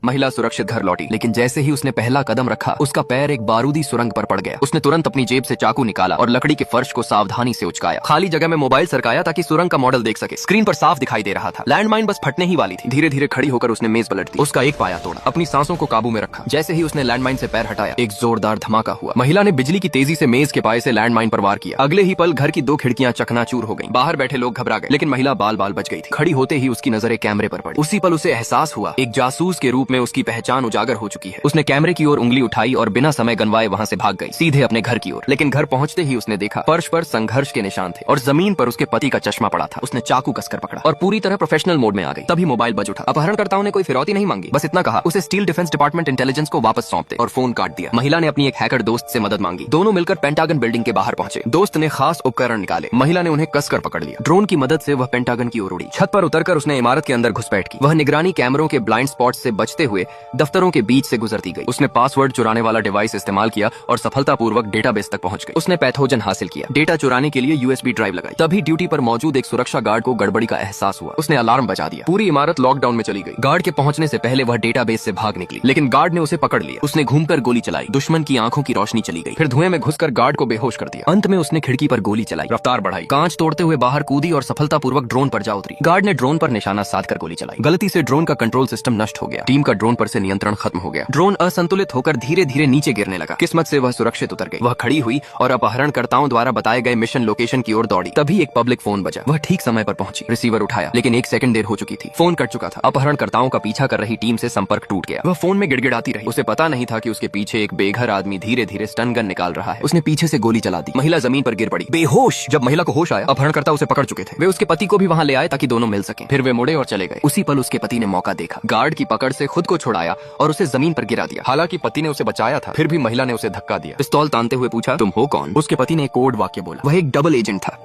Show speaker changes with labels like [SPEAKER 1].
[SPEAKER 1] महिला सुरक्षित घर लौटी, लेकिन जैसे ही उसने पहला कदम रखा उसका पैर एक बारूदी सुरंग पर पड़ गया। उसने तुरंत अपनी जेब से चाकू निकाला और लकड़ी के फर्श को सावधानी से उचकाया। खाली जगह में मोबाइल सरकाया ताकि सुरंग का मॉडल देख सके। स्क्रीन पर साफ दिखाई दे रहा था। लैंडमाइन बस फटने ही वाली थी। धीरे धीरे खड़ी होकर उसने मेज पलट दी। उसका एक पाया तोड़ा। अपनी सांसों को काबू में रखा। जैसे ही उसने लैंडमाइन से पैर हटाया, एक जोरदार धमाका हुआ। महिला ने बिजली की तेजी से मेज के पाए से लैंडमाइन पर वार किया। अगले ही पल घर की 2 खिड़कियां चकनाचूर हो गईं। बाहर बैठे लोग घबरा गए, लेकिन महिला बाल बाल बच गई थी। खड़ी होते ही उसकी नजरें कैमरे पर पड़ी। उसी पल उसे एहसास हुआ एक जासूस के रूप में उसकी पहचान उजागर हो चुकी है। उसने कैमरे की ओर उंगली उठाई और बिना समय गंवाए वहां से भाग गई, सीधे अपने घर की ओर। लेकिन घर पहुंचते ही उसने देखा फर्श पर संघर्ष के निशान थे और जमीन पर उसके पति का चश्मा पड़ा था। उसने चाकू कसकर पकड़ा और पूरी तरह प्रोफेशनल मोड में आ गई। तभी मोबाइल बज उठा। अपहरणकर्ताओं ने कोई फिरौती नहीं मांगी, बस इतना कहा उसे स्टील डिफेंस डिपार्टमेंट इंटेलिजेंस को वापस सौंप दे, और फोन काट दिया। महिला ने अपनी एक हैकर दोस्त से मदद मांगी। दोनों मिलकर पेंटागन बिल्डिंग के बाहर पहुंचे। दोस्त ने खास उपकरण निकाले। महिला ने उन्हें कसकर पकड़ लिया। ड्रोन की मदद से वह पेंटागन की ओर उड़ी। छत पर उतरकर उसने इमारत के अंदर घुसपैठ की। वह निगरानी कैमरों के ब्लाइंड स्पॉट से बचते हुए दफ्तरों के बीच से गुजरती गई। उसने पासवर्ड चुराने वाला डिवाइस इस्तेमाल किया और सफलतापूर्वक डेटाबेस तक पहुंच गई। उसने पैथोजन हासिल किया। डेटा चुराने के लिए यूएसबी ड्राइव लगाई। तभी ड्यूटी पर मौजूद एक सुरक्षा गार्ड को गड़बड़ी का एहसास हुआ। उसने अलार्म बजा दिया। पूरी इमारत लॉकडाउन में चली गई। गार्ड के पहुंचने से पहले वह डेटाबेस से भाग निकली, लेकिन गार्ड ने उसे पकड़ लिया। उसने घूमकर गोली चलाई। दुश्मन की आंखों की रोशनी चली गई। फिर धुएं में घुसकर गार्ड को बेहोश कर दिया। अंत में उसने खिड़की पर गोली चलाई, रफ्तार बढ़ाई, कांच तोड़ते हुए बाहर कूदी और सफलतापूर्वक ड्रोन पर जा उतरी। गार्ड ने ड्रोन पर निशाना साधकर गोली चलाई। गलती से ड्रोन का कंट्रोल सिस्टम नष्ट हो गया। टीम का ड्रोन पर से नियंत्रण खत्म हो गया। ड्रोन असंतुलित होकर धीरे धीरे नीचे गिरने लगा। किस्मत से वह सुरक्षित उतर गई। वह खड़ी हुई और अपहरणकर्ताओं द्वारा बताए गए मिशन लोकेशन की ओर दौड़ी। तभी एक पब्लिक फोन बजा। वह ठीक समय पर पहुंची। रिसीवर उठाया, लेकिन 1 सेकंड देर हो चुकी थी। फोन कट चुका था। अपहरणकर्ताओं का पीछा कर रही टीम से संपर्क टूट गया। वह फोन में गिड़गिड़ाती रही। उसे पता नहीं था कि उसके पीछे एक बेघर आदमी धीरे धीरे स्टन गन निकाल रहा है। उसने पीछे से गोली चला दी। महिला जमीन पर गिर पड़ी बेहोश। जब महिला को होश आया, अपहरणकर्ता उसे पकड़ चुके थे। वे उसके पति को भी वहां ले आए ताकि दोनों मिल सकें। फिर वे मुड़े और चले गए। उसी पल उसके पति ने मौका देखा, गार्ड की पकड़ से खुद को छुड़ाया और उसे जमीन पर गिरा दिया। हालांकि पति ने उसे बचाया था, फिर भी महिला ने उसे धक्का दिया। पिस्तौल तानते हुए पूछा, तुम हो कौन? उसके पति ने एक कोड वाक्य बोला। वह एक डबल एजेंट था।